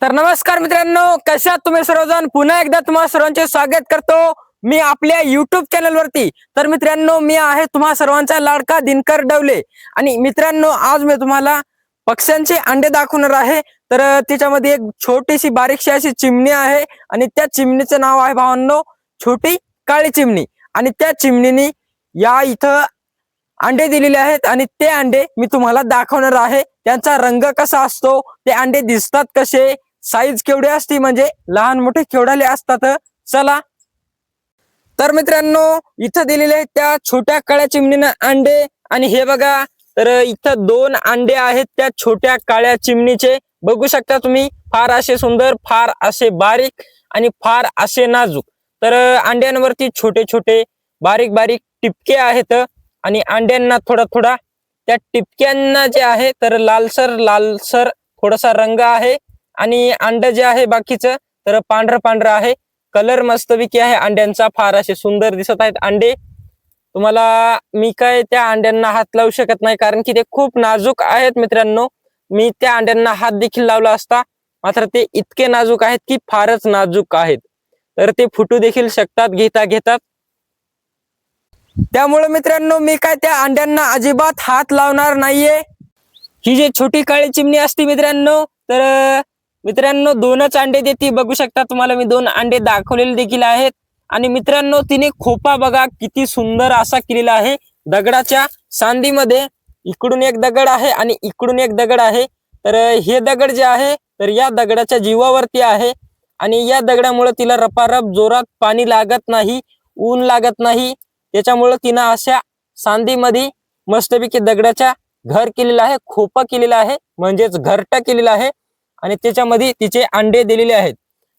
तर नमस्कार मित्रांनो, कशा तुम्ही सर्वजण? पुन्हा एकदा तुम्हा सर्वांचे स्वागत करतो मी आपल्या युट्यूब चॅनल वरती। तर मित्रांनो, मी आहे तुम्हा सर्वांचा लाडका दिनकर डवले आणि मित्रांनो, आज मी तुम्हाला पक्ष्यांचे अंडे दाखवणार आहे। तर त्याच्यामध्ये एक छोटीशी बारीकशी अशी चिमणी आहे आणि त्या चिमणीचं नाव आहे भावांनो छोटी काळी चिमणी। आणि त्या चिमणीने या इथं अंडे दिलेले आहेत आणि ते अंडे मी तुम्हाला दाखवणार आहे। त्यांचा रंग कसा असतो, ते अंडे दिसतात कसे, साईज केवढी असते, म्हणजे लहान मोठे केवढाले असतात। चला तर मित्रांनो, इथं दिलेले आहेत त्या छोट्या काळ्या चिमणीनं अंडे। आणि हे बघा, तर इथं 2 अंडे आहेत त्या छोट्या काळ्या चिमणीचे। बघू शकता तुम्ही, फार असे सुंदर, फार असे बारीक आणि फार असे नाजूक। तर अंड्यांवरती छोटे छोटे बारीक बारीक टिपके आहेत आणि अंड्यांना थोडा थोडा त्या टिपक्यांना जे आहे तर लालसर लालसर थोडासा रंग आहे। आणि अंड जे आहे बाकीचं तर पांढरं पांढरं आहे। कलर मस्तपैकी आहे अंड्यांचा, फार असे सुंदर दिसत आहेत अंडे। तुम्हाला मी काय त्या अंड्यांना हात लावू शकत नाही, कारण की ते खूप नाजूक आहेत मित्रांनो। मी त्या अंड्यांना हात देखील लावला असता, मात्र ते इतके नाजूक आहेत की फारच नाजूक आहेत, तर ते फुटू देखील शकतात घेता घेतात। त्यामुळे मित्रांनो, मी काय त्या अंड्यांना अजिबात हात लावणार नाहीये। ही जी छोटी काळी चिमणी असते मित्रांनो, तर मित्रांनो 2च अंडे देते। बघू शकता तुम्हाला मी 2 अंडे दाखवलेले देखील आहेत। आणि मित्रांनो, तिने खोपा बघा किती सुंदर असा केलेला आहे दगडाच्या सांधीमध्ये। इकडून एक दगड आहे आणि इकडून एक दगड आहे। तर हे दगड जे आहे तर या दगडाच्या जीवावरती आहे आणि या दगडामुळे तिला रपारप जोरात पाणी लागत नाही, ऊन लागत नाही। त्याच्यामुळे तिनं अशा सांधीमध्ये मस्तपैकी दगडाच्या घर केलेलं आहे, खोपा केलेला आहे, म्हणजेच घरटा केलेला आहे आणि त्याच्यामध्ये तिचे अंडे दिलेले आहेत।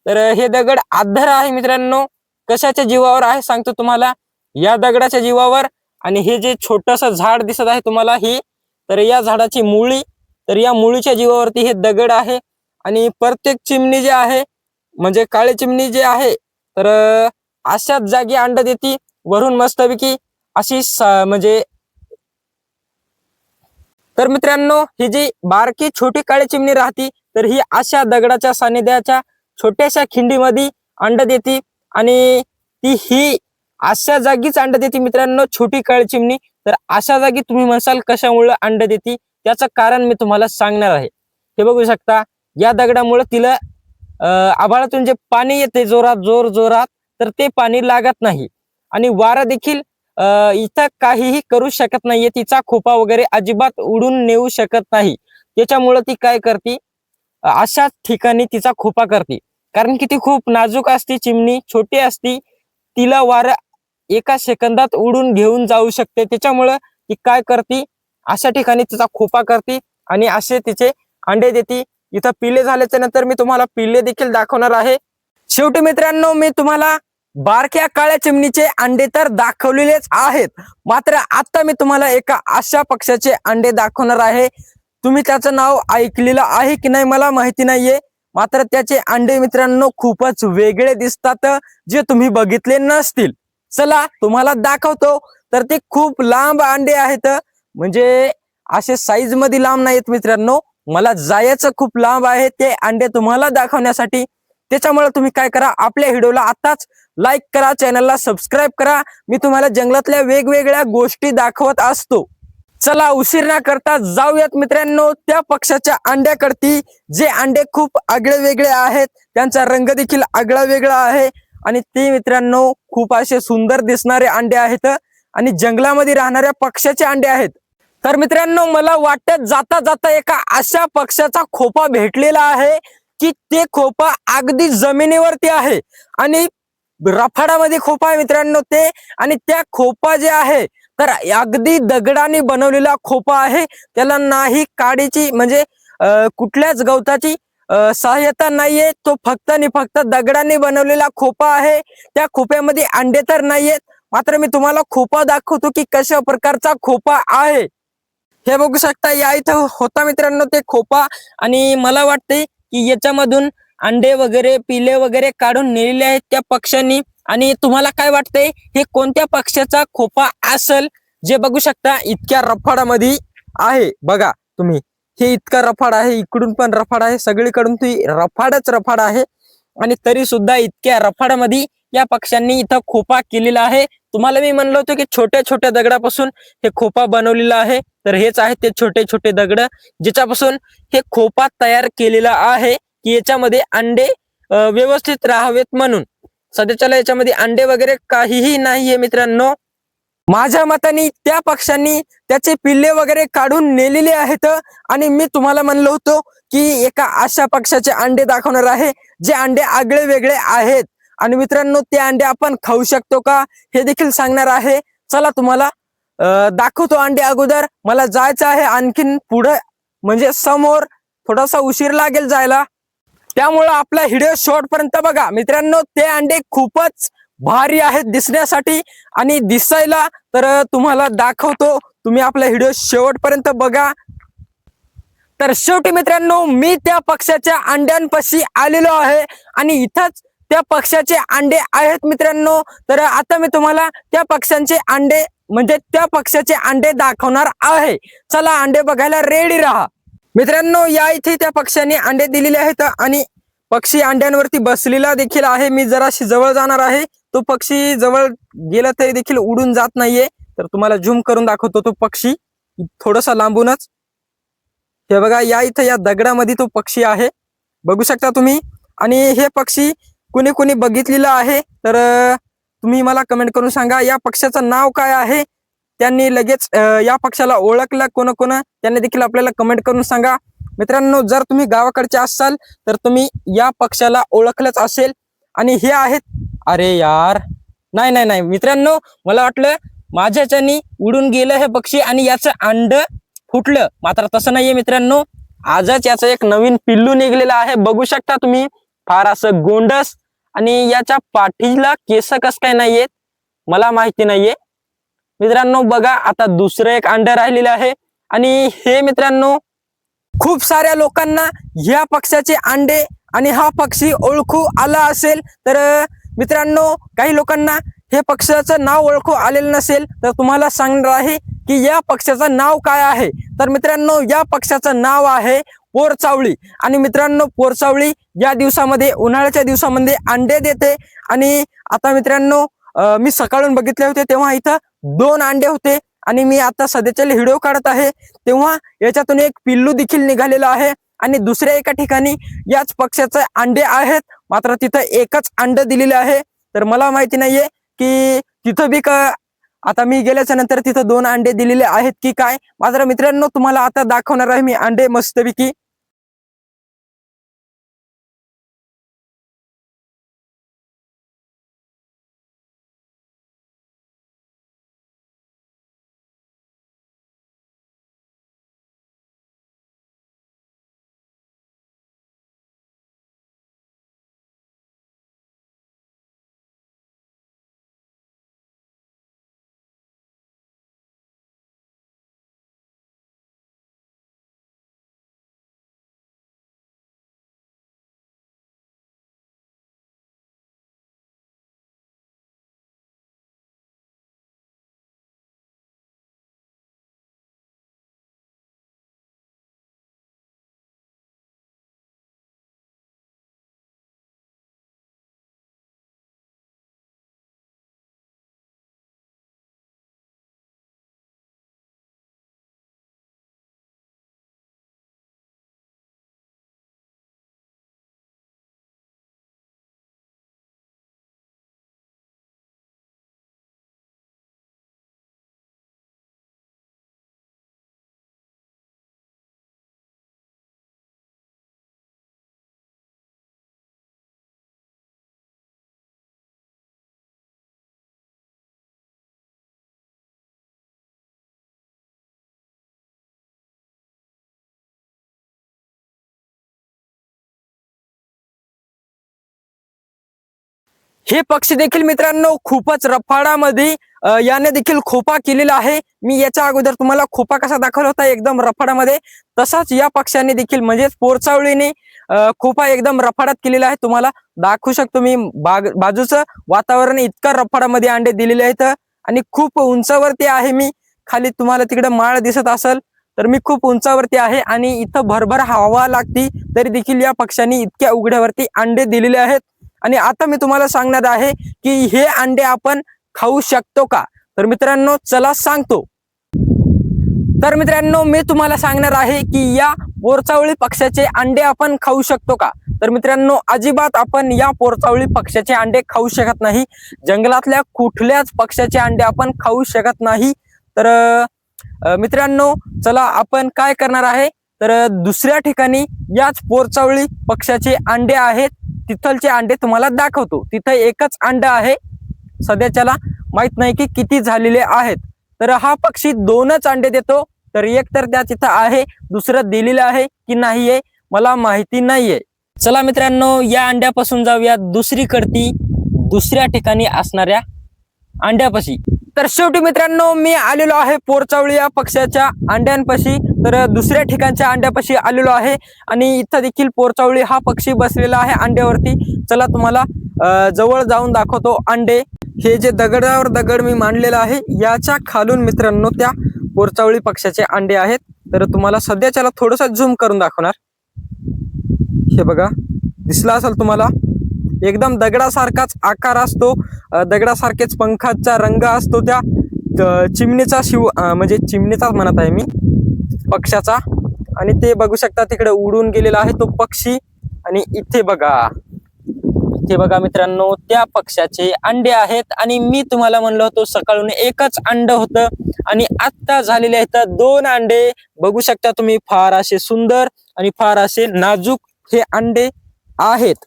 तर हे दगड आधार आहे मित्रांनो, कशाच्या जीवावर आहे सांगतो तुम्हाला, या दगडाच्या जीवावर। आणि हे जे छोटस झाड दिसत आहे तुम्हाला, ही तर या झाडाची मुळी, तर या मुळीच्या जीवावरती हे दगड आहे। आणि प्रत्येक चिमणी जे आहे, म्हणजे काळी चिमणी जे आहे तर अशाच जागी अंड देती, वरून मस्तपैकी अशी म्हणजे। तर मित्रांनो, ही जी बारकी छोटी काळी चिमणी राहती तर ही अशा दगडाच्या सानिध्याच्या छोट्याशा खिंडीमध्ये अंड देते आणि ही अशा जागीच अंड देते मित्रांनो छोटी काळी चिमणी। तर अशा जागी तुम्ही म्हणसाल कशामुळे अंड देते, त्याचं कारण मी तुम्हाला सांगणार आहे। हे बघू शकता, या दगडामुळे तिला आभाळातून जे पाणी येते जोरात जोरात, तर ते पाणी लागत नाही आणि वारा देखील इथं काहीही करू शकत नाहीये। तिचा खोपा वगैरे अजिबात उडून नेऊ शकत नाही। त्याच्यामुळे ती काय करते, अशाच ठिकाणी तिचा खोपा करते, कारण की ती खूप नाजूक असते, चिमणी छोटी असती, तिला वारा एका सेकंदात उडून घेऊन जाऊ शकते। त्याच्यामुळे ती काय करते, अशा ठिकाणी तिचा खोपा करते आणि असे तिचे अंडे देते। इथं पिल्ले झाल्याच्या नंतर मी तुम्हाला पिल्ले देखील दाखवणार आहे। शेवटी मित्रांनो, मी तुम्हाला बारक्या काळ्या चिमणीचे अंडे तर दाखवलेलेच आहेत, मात्र आता मी तुम्हाला एका अशा पक्ष्याचे अंडे दाखवणार आहे। तुम्ही त्याचं नाव ऐकलेलं आहे की नाही मला माहिती नाहीये, मात्र त्याचे अंडे मित्रांनो खूपच वेगळे दिसतात, जे तुम्ही बघितले नसतील। चला तुम्हाला दाखवतो। तर ते खूप लांब अंडे आहेत, म्हणजे असे साईज मध्ये लांब नाहीत मित्रांनो, मला जायचं खूप लांब आहे ते अंडे तुम्हाला दाखवण्यासाठी। त्याच्यामुळे तुम्ही काय करा, आपल्या व्हिडिओला आताच लाईक करा, चॅनलला सबस्क्राईब करा। मी तुम्हाला जंगलातल्या वेगवेगळ्या गोष्टी दाखवत असतो। चला उशीर न करता जाऊयात मित्रांनो त्या पक्ष्याच्या अंड्याकडती, जे अंडे खूप आगळे वेगळे आहेत, त्यांचा रंग देखील आगळा वेगळा आहे आणि ते मित्रांनो खूप असे सुंदर दिसणारे अंडे आहेत आणि जंगलामध्ये राहणाऱ्या पक्ष्याचे अंडे आहेत। तर मित्रांनो, मला वाटत जाता जाता एका अशा पक्ष्याचा खोपा भेटलेला आहे की ते खोपा अगदी जमिनीवरती आहे आणि रफाडामध्ये खोपा आहे मित्रांनो ते। आणि त्या खोपा जे आहे तर अगदी दगडाने बनवलेला खोपा आहे, त्याला नाही काडीची म्हणजे कुठल्याच गवताची सहाय्यता नाहीये, तो फक्त आणि फक्त दगडाने बनवलेला खोपा आहे। त्या खोप्यामध्ये अंडे तर नाहीयेत, मात्र मी तुम्हाला खोपा दाखवतो की कशा प्रकारचा खोपा आहे। हे बघू शकता, या इथं होता मित्रांनो ते खोपा आणि मला वाटते की याच्यामधून अंडे वगैरे पिले वगैरे काढून नेलेले आहेत त्या पक्ष्यांनी। आणि तुम्हाला काय वाटतंय, हे कोणत्या पक्ष्याचा खोपा असेल, जे बघू शकता इतक्या रफाडामध्ये आहे, बघा तुम्ही हे इतका रफाड आहे, इकडून पण रफाड आहे, सगळीकडून ती रफाडच रफाड आहे. आणि तरी सुद्धा इतक्या रफाडामध्ये या पक्ष्यांनी इथं खोपा केलेला आहे. तुम्हाला मी म्हणलं होतं की छोट्या छोट्या दगडापासून हे खोपा बनवलेला आहे. तर हेच आहे ते छोटे छोटे दगड ज्याच्यापासून हे खोपा तयार केलेला आहे की याच्यामध्ये अंडे व्यवस्थित राहावेत म्हणून. सध्याच्याला याच्यामध्ये अंडे वगैरे काहीही नाहीये मित्रांनो. माझ्या मताने त्या पक्ष्यांनी त्याचे पिल्ले वगैरे काढून नेलेले आहेत. आणि मी तुम्हाला म्हणलो होतो की एका अशा पक्ष्याचे अंडे दाखवणार आहे जे अंडे आगळे वेगळे आहेत. आणि मित्रांनो ते अंडे आपण खाऊ शकतो का हे देखील सांगणार आहे. चला तुम्हाला दाखवतो अंडे. अगोदर मला जायचं आहे आणखीन पुढे, म्हणजे समोर थोडासा उशीर लागेल जायला. त्यामुळं आपला व्हिडिओ शेवटपर्यंत बघा मित्रांनो. ते अंडे खूपच भारी आहेत दिसण्यासाठी आणि दिसायला. तर तुम्हाला दाखवतो, तुम्ही आपला व्हिडिओ शेवटपर्यंत बघा. तर शेवटी मित्रांनो मी त्या पक्ष्याच्या अंड्यांपाशी आलेलो आहे आणि इथंच त्या पक्ष्याचे अंडे आहेत मित्रांनो. तर आता मी तुम्हाला त्या पक्ष्यांचे अंडे, म्हणजे त्या पक्ष्याचे अंडे दाखवणार आहे. चला अंडे बघायला रेडी राहा मित्रांनो. या इथे त्या पक्ष्यांनी अंडे दिलेले आहेत आणि पक्षी अंड्यांवरती बसलेला देखील आहे. मी जराशी जवळ जाणार आहे. तो पक्षी जवळ गेला तरी देखील उडून जात नाहीये. तर तुम्हाला झूम करून दाखवतो तो पक्षी थोडासा लांबूनच. हे बघा या इथे या दगडामध्ये तो पक्षी आहे, बघू शकता तुम्ही. आणि हे पक्षी कुणी कुणी बघितलेलं आहे तर तुम्ही मला कमेंट करून सांगा या पक्ष्याचं नाव काय आहे. त्यांनी लगेच या पक्षाला ओळखलं कोण कोण त्यांनी देखील आपल्याला कमेंट करून सांगा मित्रांनो. जर तुम्ही गावाकडचे असाल तर तुम्ही या पक्षाला ओळखलंच असेल. आणि हे आहेत, अरे यार नाही नाही नाही मित्रांनो, मला वाटलं माझ्याच्यानी उडून गेलं हे पक्षी आणि याचं अंड फुटलं, मात्र तसं नाहीये मित्रांनो. आजच याचं एक नवीन पिल्लू निघलेलं आहे, बघू शकता तुम्ही. फार असं गोंडस आणि याच्या पाठीला केस कस काय नाहीयेत मला माहिती नाहीये मित्रांनो. बघा आता दुसरं एक अंड राहिलेलं आहे. आणि हे मित्रांनो खूप साऱ्या लोकांना या पक्ष्याचे अंडे आणि हा पक्षी ओळखू आला असेल. तर मित्रांनो काही लोकांना हे पक्ष्याचं नाव ओळखू आलेलं नसेल तर तुम्हाला सांगणार आहे की या पक्ष्याचं नाव काय आहे. तर मित्रांनो या पक्ष्याचं नाव आहे पोरचावळी. आणि मित्रांनो पोरचावळी या दिवसामध्ये, उन्हाळ्याच्या दिवसामध्ये अंडे देते. आणि आता मित्रांनो मी सकाळून बघितले होते तेव्हा इथं 2 अंडे होते. आणि मी आता सध्याच्या व्हिडिओ काढत आहे तेव्हा याच्यातून एक पिल्लू देखील निघालेला आहे. आणि दुसऱ्या एका ठिकाणी याच पक्ष्याचे अंडे आहेत, मात्र तिथं एकच अंड दिलेले आहे. तर मला माहिती नाहीये की तिथं बी का आता मी गेल्याच्या नंतर तिथं 2 अंडे दिलेले आहेत की काय. मात्र मित्रांनो तुम्हाला आता दाखवणार आहे मी अंडे मस्तपैकी. हे पक्षी देखील मित्रांनो खूपच रफाडामध्ये याने देखील खोपा केलेला आहे. मी याच्या अगोदर तुम्हाला खोपा कसा दाखवला होता एकदम रफाडामध्ये, तसाच या पक्ष्याने देखील म्हणजेच पोरचावळीने खोपा एकदम रफाडात केलेला आहे. तुम्हाला दाखवू शकतो मी. बाजूचं वातावरण इतका रफाडामध्ये अंडे दिलेले आहेत आणि खूप उंचावरती आहे मी. खाली तुम्हाला तिकडे माळ दिसत असेल तर मी खूप उंचावरती आहे आणि इथं भरभर हवा लागती, तरी देखील या पक्ष्यांनी इतक्या उघड्यावरती अंडे दिलेले आहेत. आणि आता मी तुम्हाला सांगणार आहे की हे अंडे आपण खाऊ शकतो का? तर मित्रांनो चला सांगतो. तर मित्रांनो मी तुम्हाला सांगणार आहे की या पोरचावळी पक्ष्याचे अंडे आपण खाऊ शकतो का? तर मित्रांनो अजिबात आपण या पोरचावळी पक्ष्याचे अंडे खाऊ शकत नाही. जंगलातल्या कुठल्याच पक्ष्याचे अंडे आपण खाऊ शकत नाही. तर मित्रांनो चला आपण काय करणार आहे, तर दुसऱ्या ठिकाणी याच पोरचावळी पक्ष्याचे अंडे आहेत, तिथलचे अंडे तुम्हाला दाखवतो. तिथे एकच अंड आहे सध्याच्याला, माहित नाही की किती झालेले आहेत. तर हा पक्षी 2च अंडे देतो. तर एक तर त्या तिथं आहे, दुसरं दिलेलं आहे की नाहीये मला माहिती नाहीये. चला मित्रांनो या अंड्यापासून जाऊया दुसरीकडती, दुसऱ्या ठिकाणी असणाऱ्या अंड्यापाशी. तर शेवटी मित्रांनो मी आलेलो आहे पोरचावळी या पक्ष्याच्या अंड्यांपाशी. तर दुसऱ्या ठिकाणच्या अंड्यापाशी आलेलो आहे आणि इथं देखील पोरचावळी हा पक्षी बसलेला आहे अंड्यावरती. चला तुम्हाला जवळ जाऊन दाखवतो अंडे. हे जे दगडावर दगड मी मांडलेला आहे याच्या खालून मित्रांनो त्या पोरचावळी पक्ष्याचे अंडे आहेत. तर तुम्हाला सध्याच्याला थोडंसं झूम करून दाखवणार. हे बघा, दिसला असेल तुम्हाला, एकदम दगडासारखाच आकार असतो, दगडासारखेच पंखाचा रंग असतो त्या चिमणीचा म्हणजे चिमणीचाच म्हणत आहे मी, पक्ष्याचा. आणि ते बघू शकता तिकडे उडून गेलेला आहे तो पक्षी. आणि इथे बघा मित्रांनो त्या पक्ष्याचे अंडे आहेत. आणि मी तुम्हाला म्हणलं होतं सकाळून एकच अंड होतं आणि आत्ता झालेले आहेत 2 अंडे. बघू शकता तुम्ही, फार असे सुंदर आणि फार असे नाजूक हे अंडे आहेत.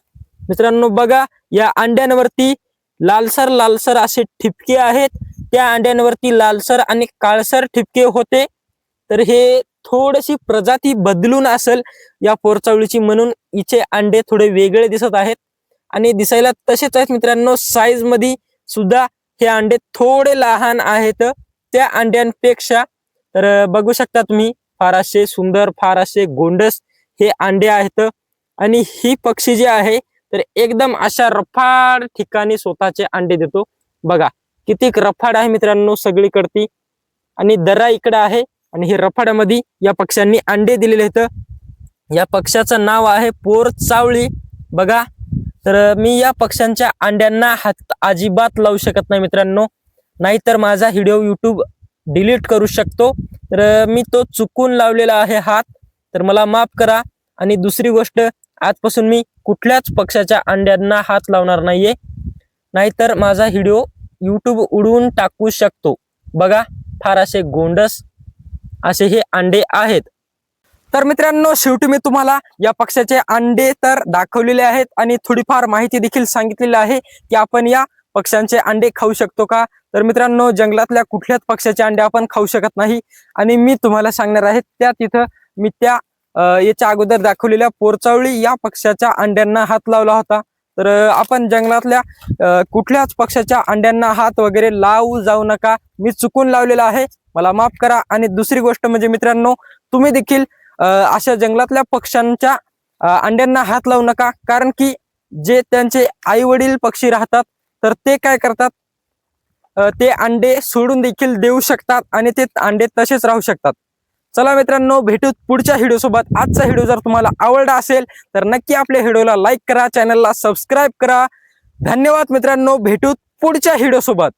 मित्रांनो बघा, या अंड्यांवरती लालसर असे ठिपके आहेत. त्या अंड्यांवरती लालसर आणि काळसर ठिपके होते. तर हे थोडीशी प्रजाती बदलून असेल या पोरचावळीची, म्हणून हिचे अंडे थोडे वेगळे दिसत आहेत. आणि दिसायला तसेच आहेत मित्रांनो, साईज मध्ये सुद्धा हे अंडे थोडे लहान आहेत त्या अंड्यांपेक्षा. तर बघू शकता तुम्ही, फार असे सुंदर, फार असे गोंडस हे अंडे आहेत. आणि ही पक्षी जे आहे तर एकदम अशा रफाड ठिकाणी स्वतःचे अंडे देतो. बघा किती रफाड आहे मित्रांनो सगळीकडती, आणि दरा इकडे आहे आणि हे रफाडामध्ये या पक्ष्यांनी अंडे दिलेले आहेत. या पक्ष्याचं नाव आहे पोरचावळी. बघा, तर मी या पक्ष्यांच्या अंड्यांना हात अजिबात लावू शकत नाही मित्रांनो, नाहीतर माझा व्हिडिओ YouTube डिलीट करू शकतो. तर मी तो चुकून लावलेला आहे हात, तर मला माफ करा. आणि दुसरी गोष्ट, आजपासून मी कुठल्याच पक्ष्याच्या अंड्यांना हात लावणार नाहीये, नाहीतर माझा व्हिडिओ YouTube उडवून टाकू शकतो. बघा, फार असे गोंडस असे हे अंडे आहेत. तर मित्रांनो शेवटी मी तुम्हाला या पक्ष्याचे अंडे तर दाखवलेले आहेत आणि थोडीफार माहिती देखील सांगितलेली आहे की आपण या पक्ष्यांचे अंडे खाऊ शकतो का. तर मित्रांनो जंगलातल्या कुठल्याच पक्ष्याचे अंडे आपण खाऊ शकत नाही. आणि मी तुम्हाला सांगणार आहे त्या तिथं मी त्या याच्या अगोदर दाखवलेल्या पोरचावळी या पक्ष्याच्या अंड्यांना हात लावला होता. तर आपण जंगलातल्या कुठल्याच पक्ष्याच्या अंड्यांना हात वगैरे लावू जाऊ नका, मी चुकून लावलेला आहे, मला माफ करा. आणि दुसरी गोष्ट म्हणजे मित्रांनो, तुम्ही देखील अशा जंगलातल्या पक्ष्यांच्या अंड्यांना हात लावू नका, कारण की जे त्यांचे आई वडील पक्षी राहतात तर ते काय करतात, ते अंडे सोडून देखील देऊ शकतात आणि ते अंडे तसेच राहू शकतात. चला मित्रांनो, भेटू पुढच्या व्हिडिओ सोबत. आजचा व्हिडिओ जर तुम्हाला आवडला असेल तर नक्की आपल्या व्हिडिओला लाईक करा, चॅनलला सबस्क्राईब करा. धन्यवाद मित्रांनो, भेटू पुढच्या व्हिडिओ सोबत.